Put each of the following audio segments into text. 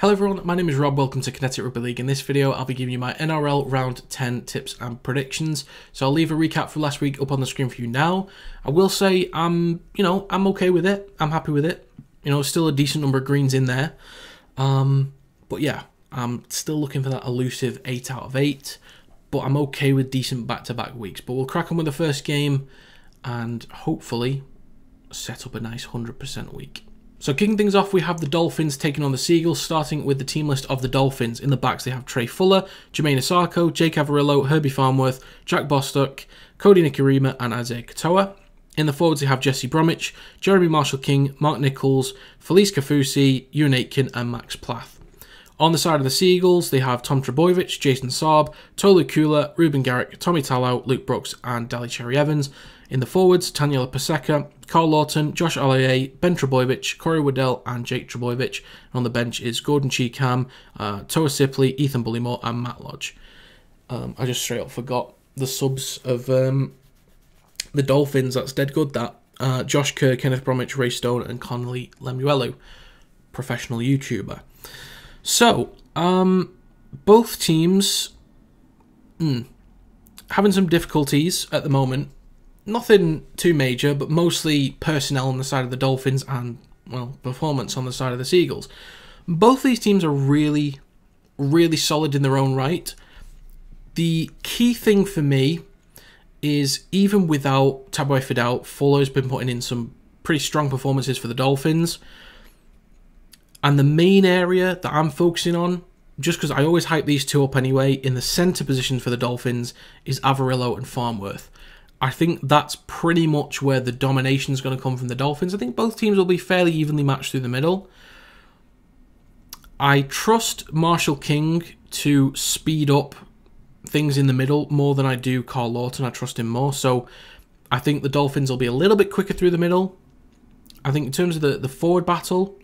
Hello everyone, my name is Rob, welcome to Kinetic Rugby League. In this video I'll be giving you my NRL Round 10 tips and predictions. So I'll leave a recap from last week up on the screen for you now. I will say I'm okay with it, I'm happy with it. Still a decent number of greens in there. But yeah, I'm still looking for that elusive 8 out of 8. But I'm okay with decent back-to-back weeks. But we'll crack on with the first game and hopefully set up a nice 100% week. So kicking things off, we have the Dolphins taking on the Seagulls, starting with the team list of the Dolphins. In the backs, they have Trey Fuller, Jermaine Asako, Jake Averillo, Herbie Farnworth, Jack Bostock, Cody Nikorima, and Isaiah Katoa. In the forwards, they have Jesse Bromwich, Jeremy Marshall-King, Mark Nichols, Felice Kafusi, Ewan Aitken, and Max Plath. On the side of the Seagulls, they have Tom Trbojevic, Jason Saab, Tolu Kula, Ruben Garrick, Tommy Talau, Luke Brooks, and Daly Cherry-Evans. In the forwards, Taniela Paseka, Carl Lawton, Josh Alaye, Ben Trbojevic, Corey Waddell, and Jake Trbojevic. And on the bench is Gordon Cheekham, Toa Sipley, Ethan Bullymore, and Matt Lodge. I just straight up forgot the subs of the Dolphins. That's dead good, that. Josh Kerr, Kenneth Bromwich, Ray Stone, and Connolly Lemuelu, professional YouTuber. So, both teams having some difficulties at the moment. Nothing too major, but mostly personnel on the side of the Dolphins and, well, performance on the side of the Seagulls. Both these teams are really, really solid in their own right. The key thing for me is even without Tabuai Fidel, Fuller's been putting in some pretty strong performances for the Dolphins. And the main area that I'm focusing on, just because I always hype these two up anyway, in the centre positions for the Dolphins, is Averillo and Farnworth. I think that's pretty much where the domination is going to come from the Dolphins. I think both teams will be fairly evenly matched through the middle. I trust Marshall-King to speed up things in the middle more than I do Carl Lawton. I trust him more. So I think the Dolphins will be a little bit quicker through the middle. I think in terms of the forward battle,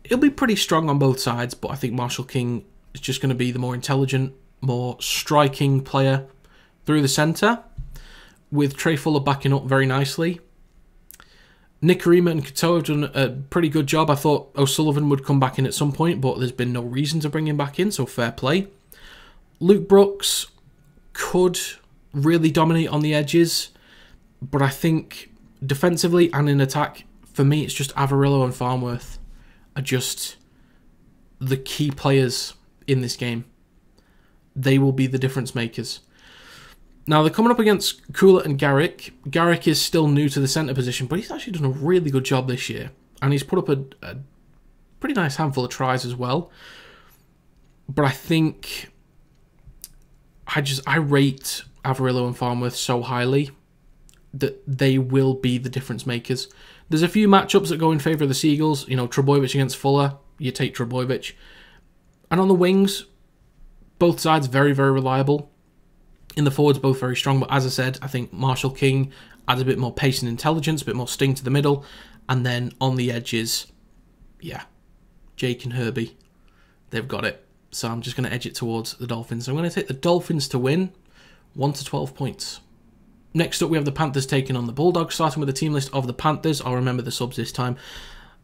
it'll be pretty strong on both sides, but I think Marshall-King is just going to be the more intelligent, more striking player through the centre, with Trey Fuller backing up very nicely. Nikorima and Katoa have done a pretty good job. I thought O'Sullivan would come back in at some point, but there's been no reason to bring him back in, so fair play. Luke Brooks could really dominate on the edges, but I think defensively and in attack, for me, it's just Averillo and Farnworth are just the key players in this game. They will be the difference makers. Now, they're coming up against Kula and Garrick. Garrick is still new to the centre position, but he's actually done a really good job this year. And he's put up a pretty nice handful of tries as well. But I think I rate Averillo and Farnworth so highly that they will be the difference makers. There's a few matchups that go in favour of the Seagulls. Trbojevic against Fuller, you take Trbojevic. And on the wings, both sides very, very reliable. In the forwards, both very strong, but as I said, I think Marshall-King adds a bit more pace and intelligence, a bit more sting to the middle, and then on the edges, yeah, Jake and Herbie, they've got it. So I'm just going to edge it towards the Dolphins. I'm going to take the Dolphins to win 1 to 12 points. Next up, we have the Panthers taking on the Bulldogs, starting with the team list of the Panthers. I'll remember the subs this time.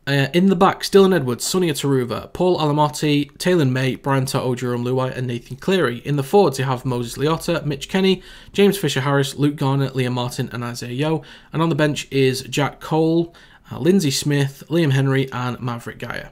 In the back, Dylan Edwards, Sonia Taruva, Paul Alamotti, Taylor May, Brian To'o, Jerome Luai, and Nathan Cleary. In the forwards, you have Moses Leota, Mitch Kenny, James Fisher-Harris, Luke Garner, Liam Martin, and Isaiah Yeo. And on the bench is Jack Cole, Lindsay Smith, Liam Henry, and Maverick Gaia.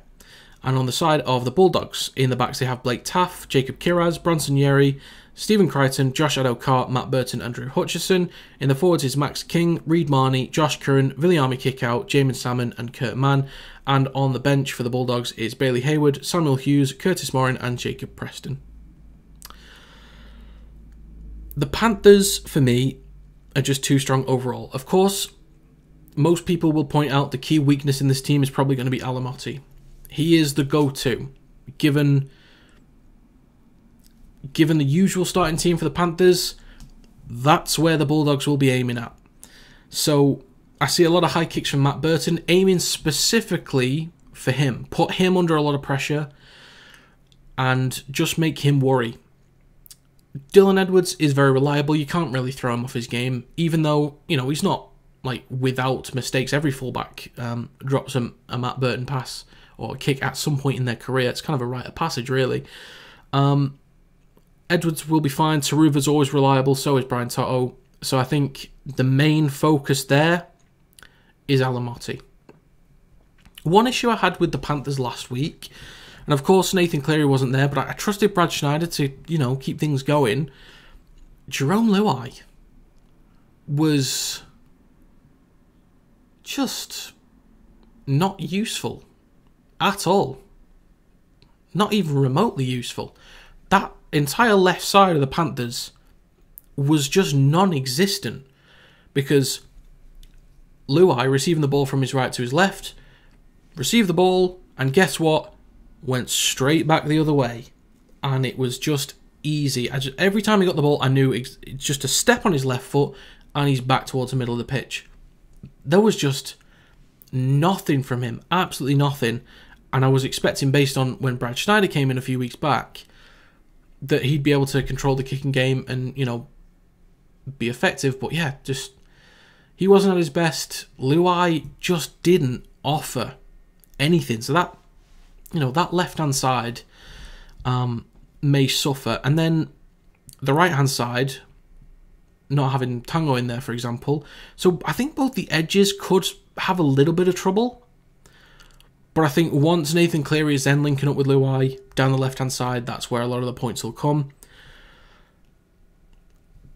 And on the side of the Bulldogs, in the backs, they have Blake Taff, Jacob Kiraz, Bronson Yeri, Stephen Crichton, Josh Adokar, Matt Burton, and Drew Hutchison. In the forwards is Max King, Reed Marnie, Josh Curran, Viliami Kickout, Jamin Salmon, and Kurt Mann. And on the bench for the Bulldogs is Bailey Hayward, Samuel Hughes, Curtis Morin, and Jacob Preston. The Panthers, for me, are just too strong overall. Of course, most people will point out the key weakness in this team is probably going to be Alamotti. He is the go-to, given the usual starting team for the Panthers. That's where the Bulldogs will be aiming at. So I see a lot of high kicks from Matt Burton, aiming specifically for him. Put him under a lot of pressure and just make him worry. Dylan Edwards is very reliable. You can't really throw him off his game, even though, he's not without mistakes. Every fullback drops a Matt Burton pass or a kick at some point in their career. It's kind of a rite of passage, really. Edwards will be fine. Taruva's always reliable. So is Brian Toto. So I think the main focus there is Alamotti. One issue I had with the Panthers last week, and of course Nathan Cleary wasn't there, but I trusted Brad Schneider to, keep things going. Jerome Luai was just not useful at all. Not even remotely useful. That entire left side of the Panthers was just non-existent because Luai, receiving the ball from his right to his left, received the ball, and guess what? Went straight back the other way. And it was just easy. Every time he got the ball, I knew it's just a step on his left foot and he's back towards the middle of the pitch. There was just nothing from him. Absolutely nothing. And I was expecting, based on when Brad Schneider came in a few weeks back, that he'd be able to control the kicking game and, be effective. But yeah, just he wasn't at his best. Luai just didn't offer anything. So that, that left-hand side may suffer. And then the right-hand side, not having Tango in there, for example. So I think both the edges could have a little bit of trouble. But I think once Nathan Cleary is then linking up with Luai down the left-hand side, that's where a lot of the points will come.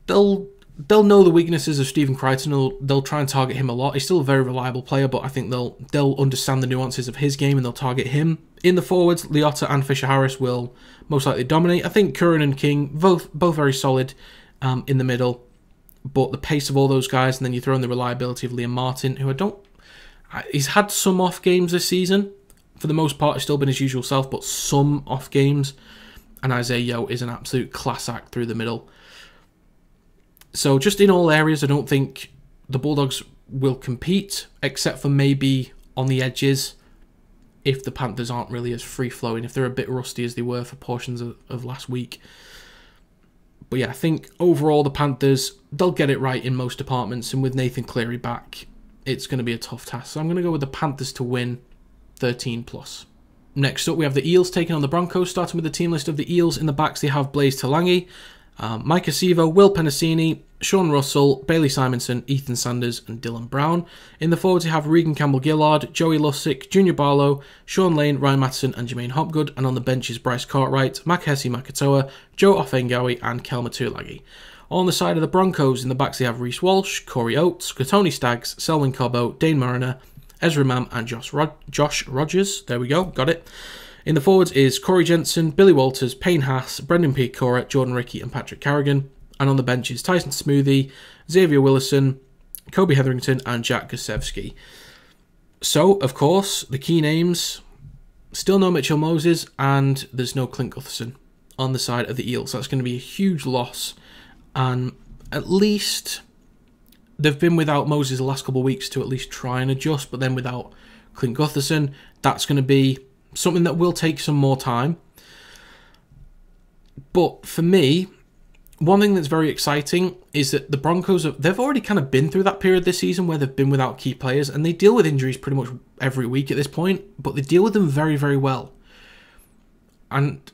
They'll know the weaknesses of Stephen Crichton. They'll try and target him a lot. He's still a very reliable player, but I think they'll understand the nuances of his game and they'll target him. In the forwards, Liotta and Fisher-Harris will most likely dominate. I think Curran and King, both very solid in the middle. But the pace of all those guys, and then you throw in the reliability of Liam Martin, who he's had some off games this season. For the most part, he's still been his usual self, but some off games. And Isaiah Yeo is an absolute class act through the middle. So just in all areas, I don't think the Bulldogs will compete, except for maybe on the edges, if the Panthers aren't really as free-flowing, if they're a bit rusty as they were for portions of last week. But yeah, I think overall the Panthers, they'll get it right in most departments, and with Nathan Cleary back, it's going to be a tough task. So I'm going to go with the Panthers to win 13+. Next up, we have the Eels taking on the Broncos. Starting with the team list of the Eels, in the backs they have Blaise Talangi, Mike Acevo, Will Penasini, Sean Russell, Bailey Simonson, Ethan Sanders and Dylan Brown. In the forwards you have Regan Campbell-Gillard, Joey Lussick, Junior Barlow, Sean Lane, Ryan Matheson and Jermaine Hopgood. And on the bench is Bryce Cartwright, Makahesi Makatoa, Joe Offengawi and Kelma Tulagi. On the side of the Broncos, in the backs they have Reece Walsh, Corey Oates, Tony Staggs, Selwyn Cobbo, Dane Mariner, Ezra Mam and Josh Rogers. There we go, got it. In the forwards is Corey Jensen, Billy Walters, Payne Haas, Brendan Picora, Jordan Rickey and Patrick Carrigan. And on the bench is Tyson Smoothie, Xavier Willison, Kobe Hetherington and Jack Gosevsky. So, of course, the key names, still no Mitchell Moses and there's no Clint Gutherson on the side of the Eels. That's going to be a huge loss. And at least they've been without Moses the last couple of weeks to at least try and adjust. But then without Clint Gutherson, that's going to be something that will take some more time. But for me, one thing that's very exciting is that the Broncos, they've already kind of been through that period this season where they've been without key players, and they deal with injuries pretty much every week at this point, but they deal with them very, very well. And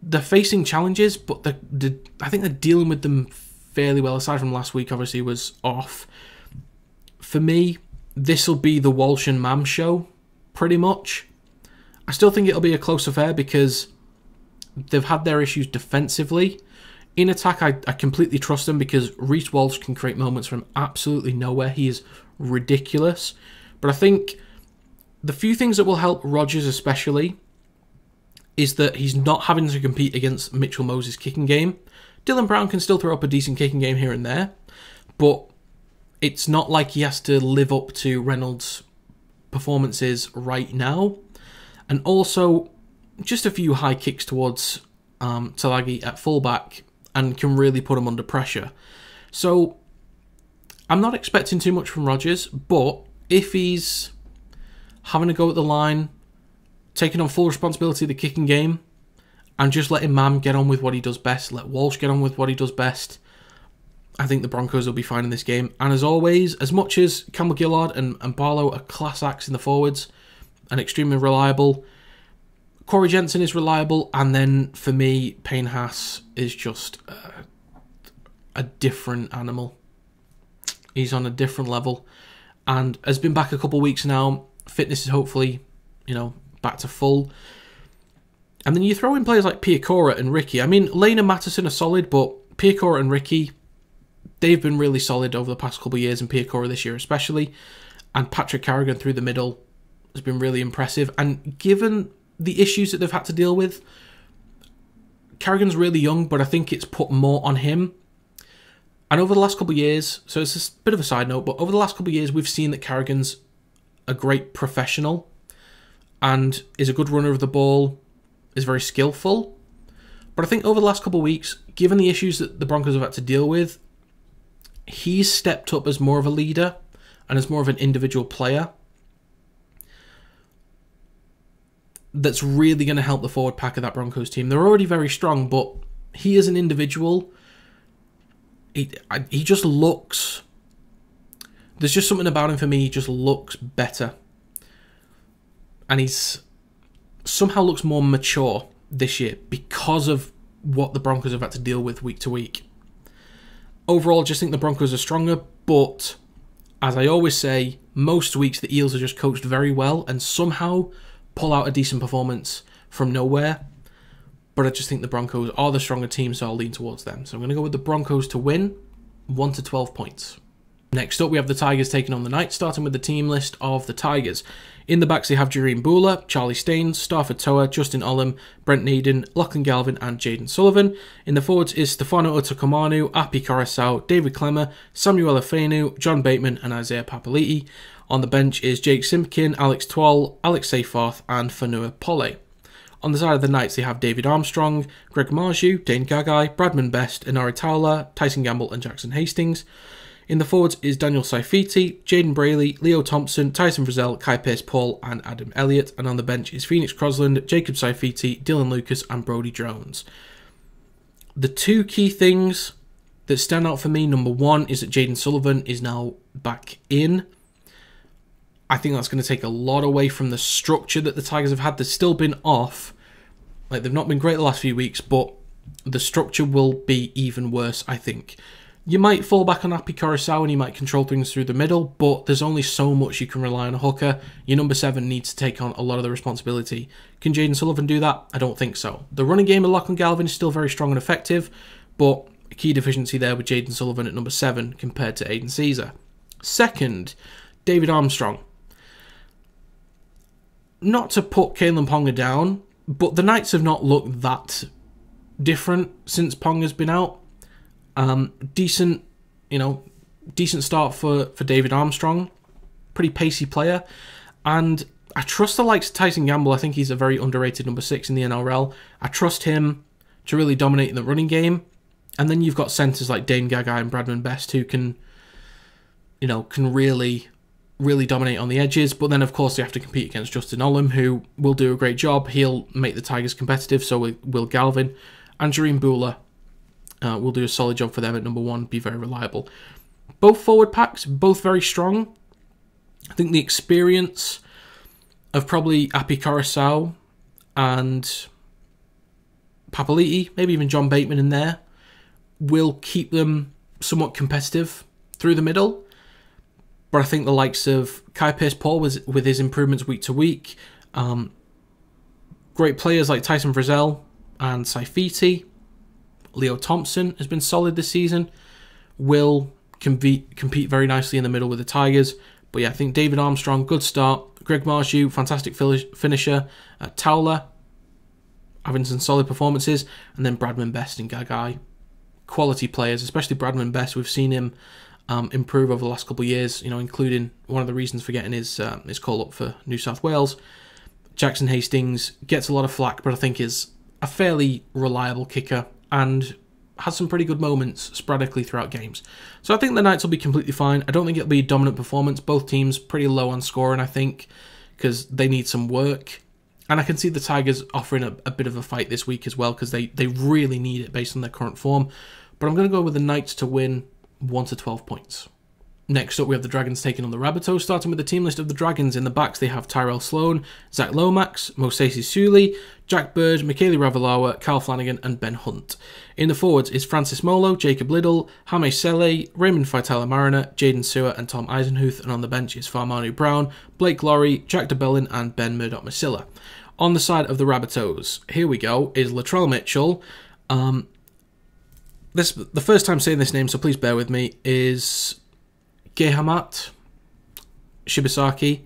they're facing challenges, but I think they're dealing with them fairly well, aside from last week, obviously, was off. For me, this will be the Walsh and Mam show, pretty much. I still think it'll be a close affair because they've had their issues defensively. In attack, I completely trust them because Reece Walsh can create moments from absolutely nowhere. He is ridiculous. But I think the few things that will help Rogers especially is that he's not having to compete against Mitchell Moses' kicking game. Dylan Brown can still throw up a decent kicking game here and there, but it's not like he has to live up to Reynolds' performances right now. And also, just a few high kicks towards Talagi at fullback and can really put him under pressure. So, I'm not expecting too much from Rogers, but if he's having a go at the line, taking on full responsibility of the kicking game, and just letting Mam get on with what he does best, let Walsh get on with what he does best, I think the Broncos will be fine in this game. And as always, as much as Campbell-Gillard and Barlow are class acts in the forwards, and extremely reliable. Corey Jensen is reliable, and then for me, Payne Haas is just a different animal. He's on a different level, and has been back a couple of weeks now. Fitness is hopefully, back to full. And then you throw in players like Piakora and Ricky. I mean, Lane and Matterson are solid, but Piakora and Ricky, they've been really solid over the past couple of years, and Piakora this year especially. And Patrick Carrigan through the middle has been really impressive. And given the issues that they've had to deal with, Carrigan's really young, but I think it's put more on him. And over the last couple of years, so it's a bit of a side note, but over the last couple of years, we've seen that Carrigan's a great professional and is a good runner of the ball, is very skillful. But I think over the last couple of weeks, given the issues that the Broncos have had to deal with, he's stepped up as more of a leader and as more of an individual player that's really going to help the forward pack of that Broncos team. They're already very strong, but he as an individual, he just looks... There's just something about him for me, he just looks better. And he's somehow looks more mature this year because of what the Broncos have had to deal with week to week. Overall, I just think the Broncos are stronger, but as I always say, most weeks the Eels are just coached very well and somehow pull out a decent performance from nowhere. But I just think the Broncos are the stronger team, so I'll lean towards them. So I'm going to go with the Broncos to win, 1 to 12 points. Next up, we have the Tigers taking on the Knights, starting with the team list of the Tigers. In the backs, they have Jareen Bula, Charlie Staines, Stafford Toa, Justin Olam, Brent Needon, Lachlan Galvin, and Jaden Sullivan. In the forwards is Stefano Otokomanu, Api Coruscant, David Clemmer, Samuel Afenu, John Bateman, and Isaiah Papali'i. On the bench is Jake Simpkin, Alex Twal, Alex Seyfarth, and Fanua Pole. On the side of the Knights, they have David Armstrong, Greg Marju, Dane Gagai, Bradman Best, Inari Towler, Tyson Gamble, and Jackson Hastings. In the forwards is Daniel Saifiti, Jaden Brayley, Leo Thompson, Tyson Frizzell, Kai Pearce-Paul, and Adam Elliott. And on the bench is Phoenix Crosland, Jacob Saifiti, Dylan Lucas, and Brodie Jones. The two key things that stand out for me, number one, is that Jaden Sullivan is now back in. I think that's going to take a lot away from the structure that the Tigers have had. They've still been off. They've not been great the last few weeks, but the structure will be even worse, I think. You might fall back on Api Coruscant and he might control things through the middle, but there's only so much you can rely on a hooker. Your number 7 needs to take on a lot of the responsibility. Can Jaden Sullivan do that? I don't think so. The running game of Lachlan Galvin is still very strong and effective, but a key deficiency there with Jaden Sullivan at number 7 compared to Aiden Caesar. Second, David Armstrong. Not to put Kalen Ponga down, but the Knights have not looked that different since Ponga's been out. Decent start for David Armstrong. Pretty pacey player. And I trust the likes of Tyson Gamble. I think he's a very underrated number 6 in the NRL. I trust him to really dominate in the running game. And then you've got centres like Dane Gagai and Bradman Best who can really dominate on the edges. But then, of course, they have to compete against Justin Olam, who will do a great job. He'll make the Tigers competitive, so will Galvin. And Jareen Bula will do a solid job for them at number 1, be very reliable. Both forward packs, both very strong. I think the experience of probably Api Coruscant and Papali'i, maybe even John Bateman in there, will keep them somewhat competitive through the middle. But I think the likes of Kai Pearce-Paul with his improvements week to week, great players like Tyson Frizzell and Saifiti, Leo Thompson has been solid this season, will compete very nicely in the middle with the Tigers. But yeah, I think David Armstrong, good start. Greg Marju, fantastic finisher. Towler, having some solid performances. And then Bradman Best and Gagai, quality players, especially Bradman Best. We've seen him improve over the last couple of years, including one of the reasons for getting his call up for New South Wales. Jackson Hastings gets a lot of flack, but I think is a fairly reliable kicker and has some pretty good moments sporadically throughout games. So I think the Knights will be completely fine. I don't think it'll be a dominant performance. Both teams pretty low on scoring, I think, because they need some work. And I can see the Tigers offering a bit of a fight this week as well, because they really need it based on their current form. But I'm going to go with the Knights to win 1 to 12 points. Next up, we have the Dragons taking on the Rabbitohs. Starting with the team list of the Dragons, in the backs they have Tyrell Sloan, Zach Lomax, Mosesi Suli, Jack Bird, Michaeli Ravalawa, Carl Flanagan and Ben Hunt. In the forwards is Francis Molo, Jacob Liddle, Hame Sele, Raymond Faitala-Mariner, Jaden Sewer and Tom Eisenhuth, and on the bench is Farmanu Brown, Blake Laurie, Jack DeBellin and Ben Murdoch-Masila. On the side of the Rabbitohs, here we go, is Latrell Mitchell. The first time saying this name, so please bear with me, is Gehamat, Shibasaki,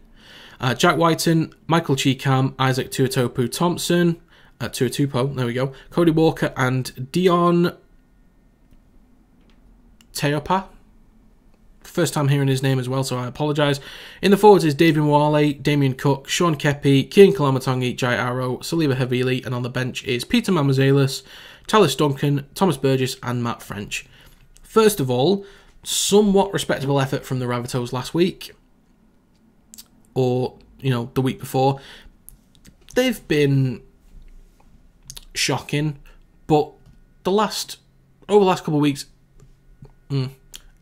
Jack Whiten, Michael Cheekham, Isaac Tuatopu Thompson, Tuatupo, there we go, Cody Walker and Dion Teopa. First time hearing his name as well, so I apologise. In the forwards is David Wale, Damien Cook, Sean Kepi, Kian Kalamatangi, Jai Arrow, Saliba Havili, and on the bench is Peter Mamazalis, Talis Duncan, Thomas Burgess and Matt French. First of all, somewhat respectable effort from the Rabbitohs last week, or, the week before. They've been shocking, but over the last couple of weeks,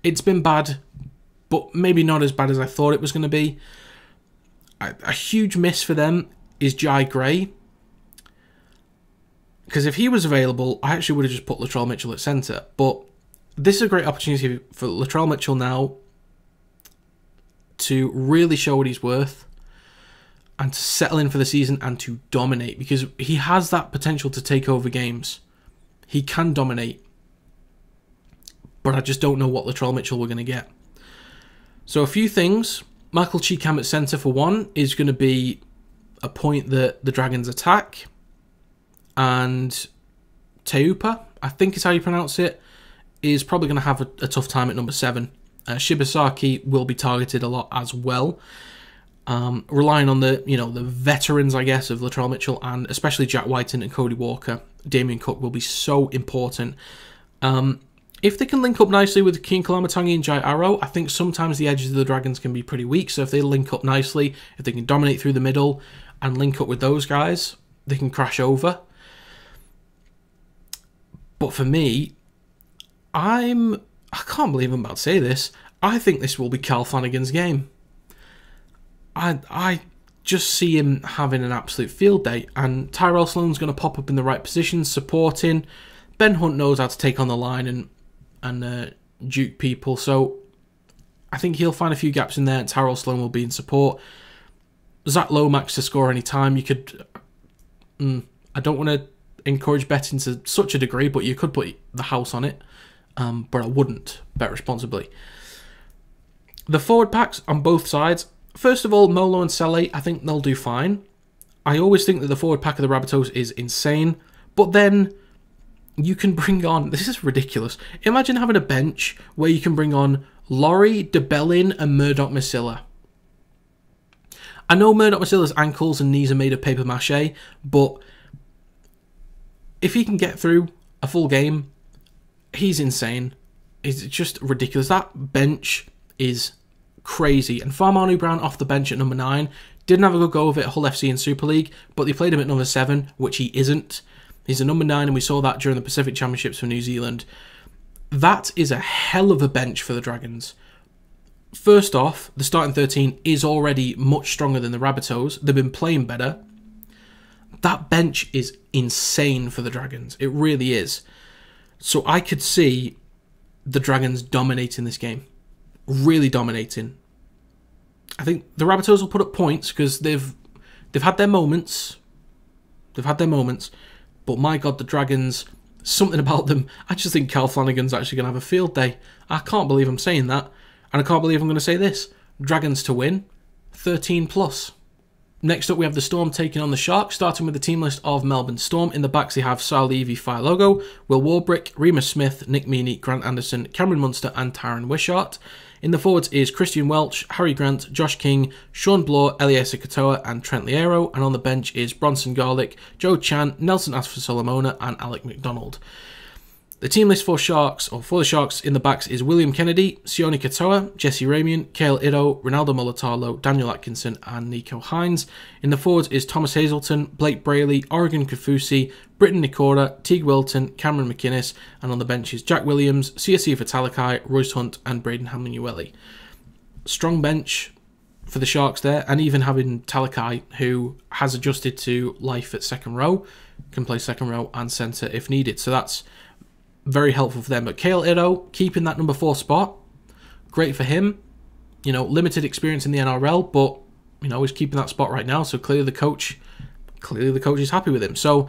it's been bad, but maybe not as bad as I thought it was going to be. A huge miss for them is Jai Gray, because if he was available, I actually would have just put Latrell Mitchell at centre, but this is a great opportunity for Latrell Mitchell now to really show what he's worth and to settle in for the season and to dominate, because he has that potential to take over games. He can dominate, but I just don't know what Latrell Mitchell we're going to get. So a few things. Michael Cheekham at centre, for one, is going to be a point that the Dragons attack, and Teupa, I think is how you pronounce it, is probably going to have a tough time at number 7. Shibasaki will be targeted a lot as well. Relying on the veterans, I guess, of Latrell Mitchell and especially Jack Whiten and Cody Walker. Damien Cook will be so important. If they can link up nicely with Kian Kalamatangi and Jai Arrow, I think sometimes the edges of the Dragons can be pretty weak. So if they link up nicely, if they can dominate through the middle and link up with those guys, they can crash over. But for me, I can't believe I'm about to say this, I think this will be Carl Flanagan's game. I just see him having an absolute field day, and Tyrell Sloan's going to pop up in the right positions, supporting. Ben Hunt knows how to take on the line and duke people, so I think he'll find a few gaps in there, and Tyrell Sloan will be in support. Zach Lomax to score any time. You could... I don't want to encourage betting to such a degree, but you could put the house on it. But I wouldn't bet responsibly. The forward packs on both sides. First of all, Molo and Sele, I think they'll do fine. I always think that the forward pack of the Rabbitohs is insane. But then you can bring on... This is ridiculous. Imagine having a bench where you can bring on Laurie, DeBellin and Murdoch-Masila. I know Murdoch-Masila's ankles and knees are made of paper mache, but if he can get through a full game, he's insane. It's just ridiculous. That bench is crazy. And Farmanu Brown off the bench at number 9. Didn't have a good go of it at Hull FC in Super League, but they played him at number 7, which he isn't. He's a number 9, and we saw that during the Pacific Championships for New Zealand. That is a hell of a bench for the Dragons. First off, the starting 13 is already much stronger than the Rabbitohs. They've been playing better. That bench is insane for the Dragons. It really is. So I could see the Dragons dominating this game. Really dominating. I think the Rabbitohs will put up points because they've had their moments. They've had their moments. But my God, the Dragons, something about them. I just think Carl Flanagan's actually going to have a field day. I can't believe I'm saying that. And I can't believe I'm going to say this. Dragons to win, 13+. Next up, we have the Storm taking on the Sharks, starting with the team list of Melbourne Storm. In the backs, they have Sal Levy, Fialogo, Will Warbrick, Remus Smith, Nick Meaney, Grant Anderson, Cameron Munster and Tyron Wishart. In the forwards is Christian Welch, Harry Grant, Josh King, Sean Bloor, Eliezer Katoa and Trent Liero. And on the bench is Bronson Garlick, Joe Chan, Nelson Asfa-Solomona and Alec McDonald. The team list for the Sharks in the backs is William Kennedy, Sione Katoa, Jesse Ramian, Kale Ido, Ronaldo Molotalo, Daniel Atkinson and Nico Hines. In the forwards is Thomas Hazelton, Blake Brayley, Oregon Kafusi, Britton Nikora, Teague Wilton, Cameron McInnes, and on the bench is Jack Williams, CSC for Talakai, Royce Hunt and Braden Hamlin-Ueli. strong bench for the Sharks there, and even having Talakai, who has adjusted to life at second row, can play second row and centre if needed. So that's very helpful for them. But Kale Ito, keeping that number 4 spot, great for him. You know, limited experience in the NRL, but, you know, he's keeping that spot right now. So clearly the coach is happy with him. So,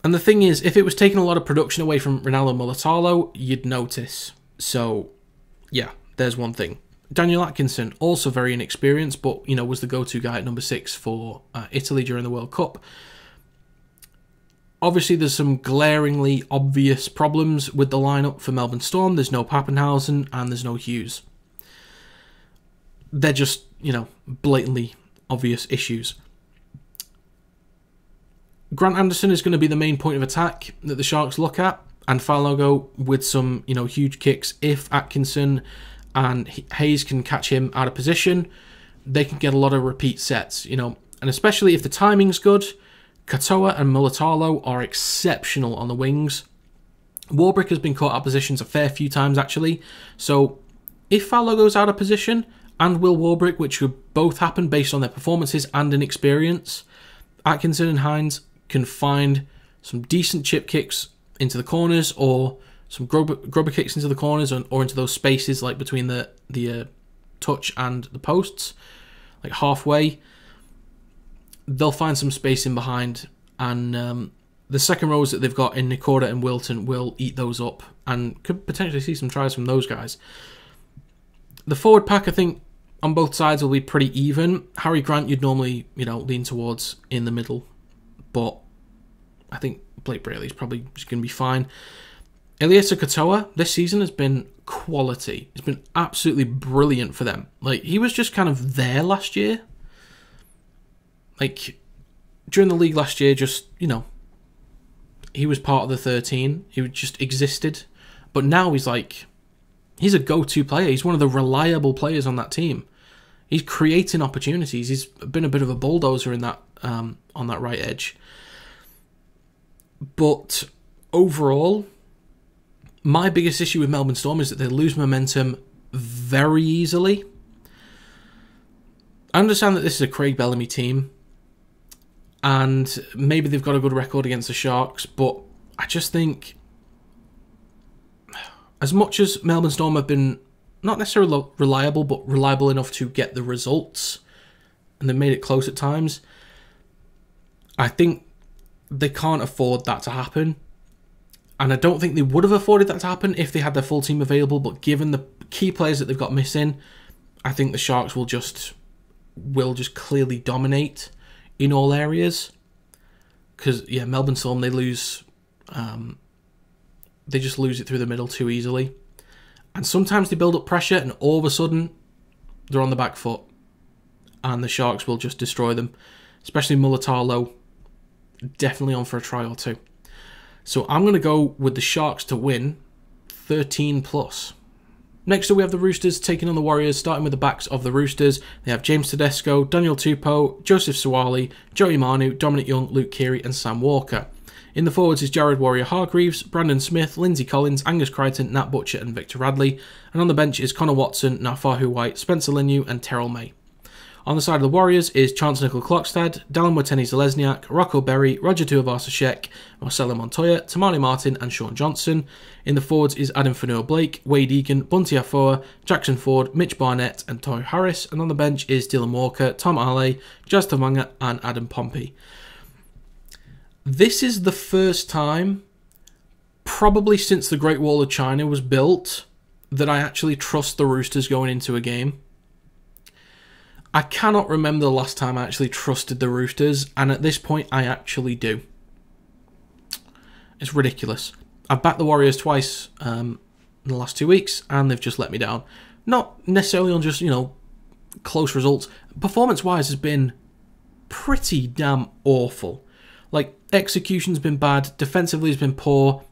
and the thing is, if it was taking a lot of production away from Ronaldo Mulatalo, you'd notice. So, yeah, there's one thing. Daniel Atkinson, also very inexperienced, but, you know, was the go-to guy at number 6 for Italy during the World Cup. Obviously, there's some glaringly obvious problems with the lineup for Melbourne Storm. There's no Pappenhausen and there's no Hughes. They're just, you know, blatantly obvious issues. Grant Anderson is going to be the main point of attack that the Sharks look at, and Falogo with some, you know, huge kicks. If Atkinson and Hayes can catch him out of position, they can get a lot of repeat sets, you know, and especially if the timing's good. Katoa and Mulatalo are exceptional on the wings. Warbrick has been caught out of positions a fair few times, actually. So if Falogo's out of position, and Will Warbrick, which would both happen based on their performances and inexperience, Atkinson and Hines can find some decent chip kicks into the corners, or some grubber kicks into the corners, or into those spaces like between the touch and the posts, like halfway. They'll find some space in behind, and the second rows that they've got in Nicoda and Wilton will eat those up, and could potentially see some tries from those guys. The forward pack, I think, on both sides will be pretty even. Harry Grant, you'd normally, you know, lean towards in the middle, but I think Blake Braley's probably just going to be fine. Eliesa Katoa this season has been quality. It's been absolutely brilliant for them. Like, he was just kind of there last year. Like, during the league last year, just, you know, he was part of the 13. He just existed. But now he's like, he's a go-to player. He's one of the reliable players on that team. He's creating opportunities. He's been a bit of a bulldozer in that on that right edge. But overall, my biggest issue with Melbourne Storm is that they lose momentum very easily. I understand that this is a Craig Bellamy team, and maybe they've got a good record against the Sharks, but I just think, as much as Melbourne Storm have been not necessarily reliable, but reliable enough to get the results, and they've made it close at times, I think they can't afford that to happen. And I don't think they would have afforded that to happen if they had their full team available, but given the key players that they've got missing, I think the Sharks will just clearly dominate in all areas. Because, yeah, Melbourne Storm, they just lose it through the middle too easily. And sometimes they build up pressure, and all of a sudden, they're on the back foot. And the Sharks will just destroy them. Especially Mulatalo, definitely on for a try or two. So I'm going to go with the Sharks to win 13+. Next up, we have the Roosters taking on the Warriors, starting with the backs of the Roosters. They have James Tedesco, Daniel Tupou, Joseph Suwali, Joey Manu, Dominic Young, Luke Keary and Sam Walker. In the forwards is Jared Warrior-Hargreaves, Brandon Smith, Lindsay Collins, Angus Crichton, Nat Butcher and Victor Radley. And on the bench is Connor Watson, Nafahu White, Spencer Leniu and Terrell May. On the side of the Warriors is Chance Nickel-Klokstad, Dallin Watene-Zelezniak, Rocco Berry, Roger Tuivasa-Sheck, Marcelo Montoya, Tamani Martin and Sean Johnson. In the forwards is Adam Fanua-Blake, Wade Egan, Bunty Afoa, Jackson Ford, Mitch Barnett and Toy Harris. And on the bench is Dylan Walker, Tom Ale, Jazz Tamanga and Adam Pompey. This is the first time, probably since the Great Wall of China was built, that I actually trust the Roosters going into a game. I cannot remember the last time I actually trusted the Roosters, and at this point I actually do. It's ridiculous. I've backed the Warriors twice in the last 2 weeks, and they've just let me down. Not necessarily on just, you know, close results. Performance-wise has been pretty damn awful. Like, execution's been bad, defensively has been poor,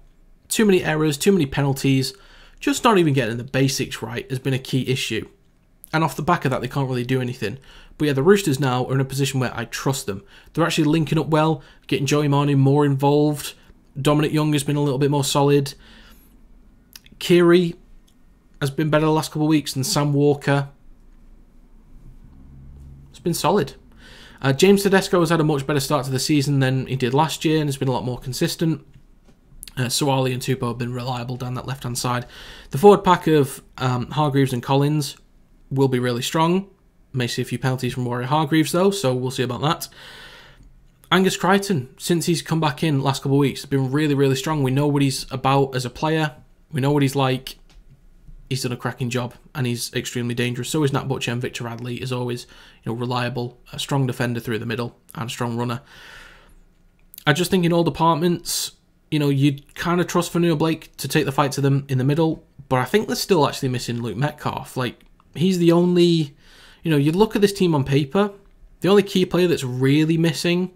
too many errors, too many penalties, just not even getting the basics right has been a key issue. And off the back of that, they can't really do anything. But yeah, the Roosters now are in a position where I trust them. They're actually linking up well, getting Joey Manu more involved. Dominic Young has been a little bit more solid. Keary, has been better the last couple of weeks, and Sam Walker has been solid. James Tedesco has had a much better start to the season than he did last year and has been a lot more consistent. Suwali and Tupou have been reliable down that left-hand side. The forward pack of Hargreaves and Collins will be really strong. May see a few penalties from Warrior Hargreaves, though, so we'll see about that. Angus Crichton, since he's come back in the last couple of weeks, has been really, really strong. We know what he's about as a player. We know what he's like. He's done a cracking job, and he's extremely dangerous. So is Nat Butcher, and Victor Radley is always, reliable, a strong defender through the middle, and a strong runner. I just think in all departments, you'd kind of trust Fanua Blake to take the fight to them in the middle, but I think they're still actually missing Luke Metcalf. He's the only, you look at this team on paper, the only key player that's really missing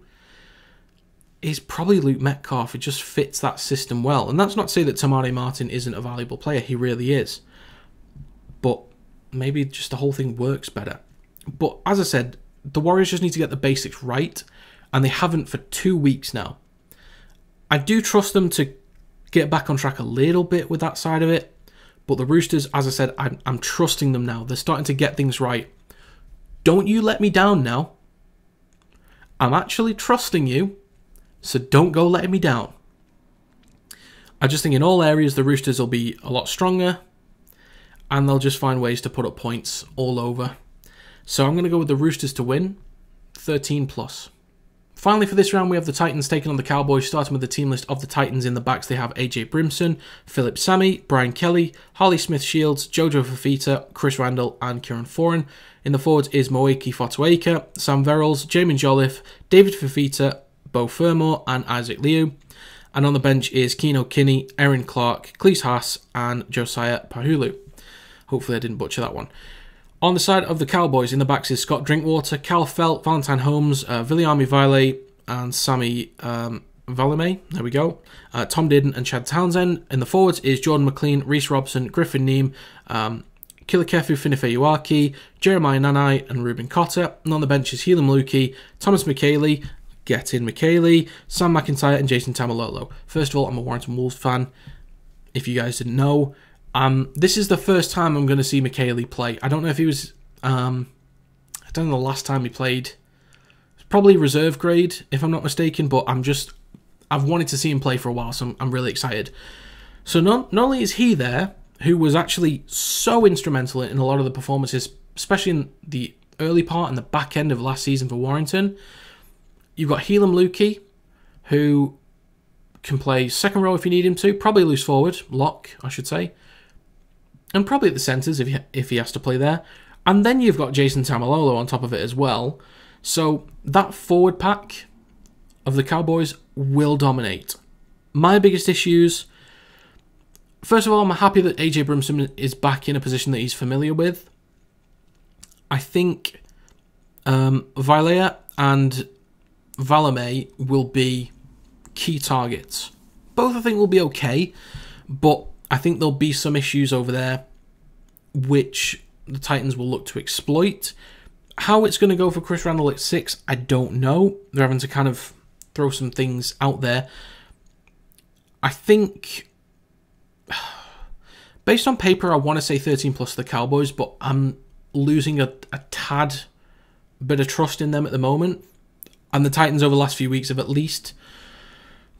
is probably Luke Metcalf. It just fits that system well. And that's not to say that Tamari Martin isn't a valuable player. He really is. But maybe just the whole thing works better. But as I said, the Warriors just need to get the basics right, and they haven't for 2 weeks now. I do trust them to get back on track a little bit with that side of it, but the Roosters, as I said, I'm trusting them now. They're starting to get things right. Don't you let me down now. I'm actually trusting you, so don't go letting me down. I just think in all areas the Roosters will be a lot stronger, and they'll just find ways to put up points all over. So I'm going to go with the Roosters to win, 13+. Finally for this round, we have the Titans taking on the Cowboys. Starting with the team list of the Titans, in the backs they have AJ Brimson, Philip Sammy, Brian Kelly, Harley Smith-Shields, Jojo Fafita, Chris Randall and Kieran Foran. In the forwards is Moeki Fotuaika, Sam Verrills, Jamin Jolliffe, David Fafita, Bo Fermor and Isaac Liu. And on the bench is Keno Kinney, Erin Clark, Cleese Haas and Josiah Pahulu. Hopefully I didn't butcher that one. On the side of the Cowboys, in the backs is Scott Drinkwater, Cal Felt, Valentine Holmes, Viliami Vile and Sammy Valame. There we go. Tom Didden and Chad Townsend. In the forwards is Jordan McLean, Reece Robson, Griffin Neem, Kilikefu Finifeyuaki, Jeremiah Nanai and Ruben Cotter. And on the bench is Helam Lukey, Thomas McKaylee, Get in McKaylee, Sam McIntyre and Jason Tamalolo. First of all, I'm a Warrington Wolves fan, if you guys didn't know. This is the first time I'm going to see McKaylee play. I don't know if he was... I don't know the last time he played. It's probably reserve grade, if I'm not mistaken, but I've wanted to see him play for a while, so I'm really excited. So not only is he there, who was actually so instrumental in a lot of the performances, especially in the early part and the back end of last season for Warrington, you've got Helam Lukey, who can play second row if you need him to, probably loose forward, lock, I should say, and probably at the centres if he has to play there. And then you've got Jason Tamalolo on top of it as well. So that forward pack of the Cowboys will dominate. My biggest issues... First of all, I'm happy that AJ Brimson is back in a position that he's familiar with. I think Vilea and Valame will be key targets. Both I think will be okay, but I think there'll be some issues over there which the Titans will look to exploit. How it's going to go for Chris Randall at 6, I don't know. They're having to kind of throw some things out there. I think, based on paper, I want to say 13+ for the Cowboys, but I'm losing a tad bit of trust in them at the moment. And the Titans over the last few weeks have at least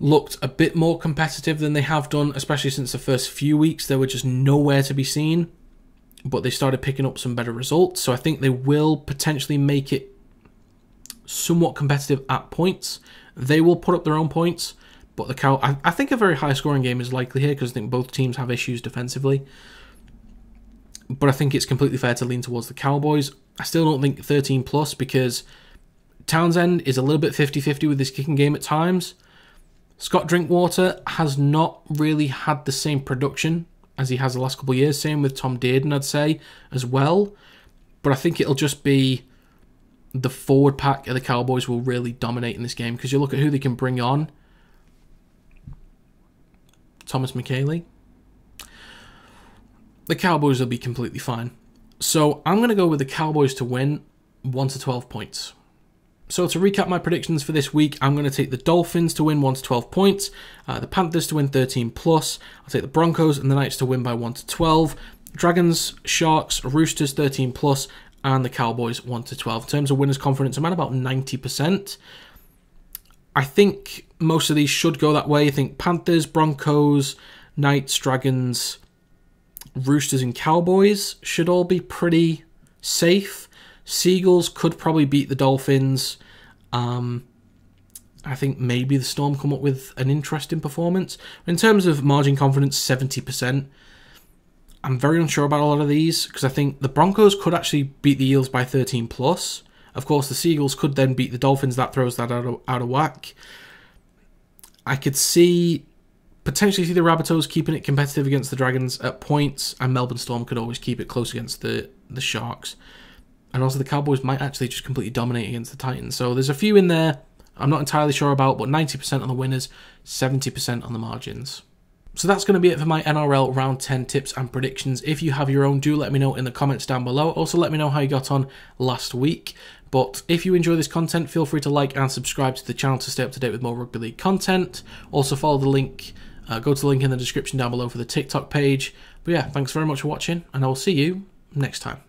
looked a bit more competitive than they have done, especially since the first few weeks. They were just nowhere to be seen, but they started picking up some better results. So I think they will potentially make it somewhat competitive at points. They will put up their own points, but I think a very high scoring game is likely here because I think both teams have issues defensively. But I think it's completely fair to lean towards the Cowboys. I still don't think 13+ because Townsend is a little bit 50-50 with his kicking game at times. Scott Drinkwater has not really had the same production as he has the last couple of years. Same with Tom Dearden, I'd say, as well. But I think it'll just be the forward pack of the Cowboys will really dominate in this game because you look at who they can bring on. Thomas McKaylee. The Cowboys will be completely fine. So I'm going to go with the Cowboys to win 1 to 12 points. So to recap my predictions for this week, I'm going to take the Dolphins to win 1 to 12 points, the Panthers to win 13+, I'll take the Broncos and the Knights to win by 1 to 12, Dragons, Sharks, Roosters 13 plus, and the Cowboys 1 to 12. In terms of winners' confidence, I'm at about 90%. I think most of these should go that way. I think Panthers, Broncos, Knights, Dragons, Roosters, and Cowboys should all be pretty safe. Seagulls could probably beat the Dolphins. I think maybe the Storm come up with an interesting performance. In terms of margin confidence, 70%. I'm very unsure about a lot of these because I think the Broncos could actually beat the Eels by 13 plus. Of course, the Seagulls could then beat the Dolphins. That throws that out of whack. I could potentially see the Rabbitohs keeping it competitive against the Dragons at points, and Melbourne Storm could always keep it close against the Sharks. And also the Cowboys might actually just completely dominate against the Titans. So there's a few in there I'm not entirely sure about, but 90% on the winners, 70% on the margins. So that's going to be it for my NRL Round 10 tips and predictions. If you have your own, do let me know in the comments down below. Also, let me know how you got on last week. But if you enjoy this content, feel free to like and subscribe to the channel to stay up to date with more Rugby League content. Also, follow the link. Go to the link in the description down below for the TikTok page. But yeah, thanks very much for watching, and I will see you next time.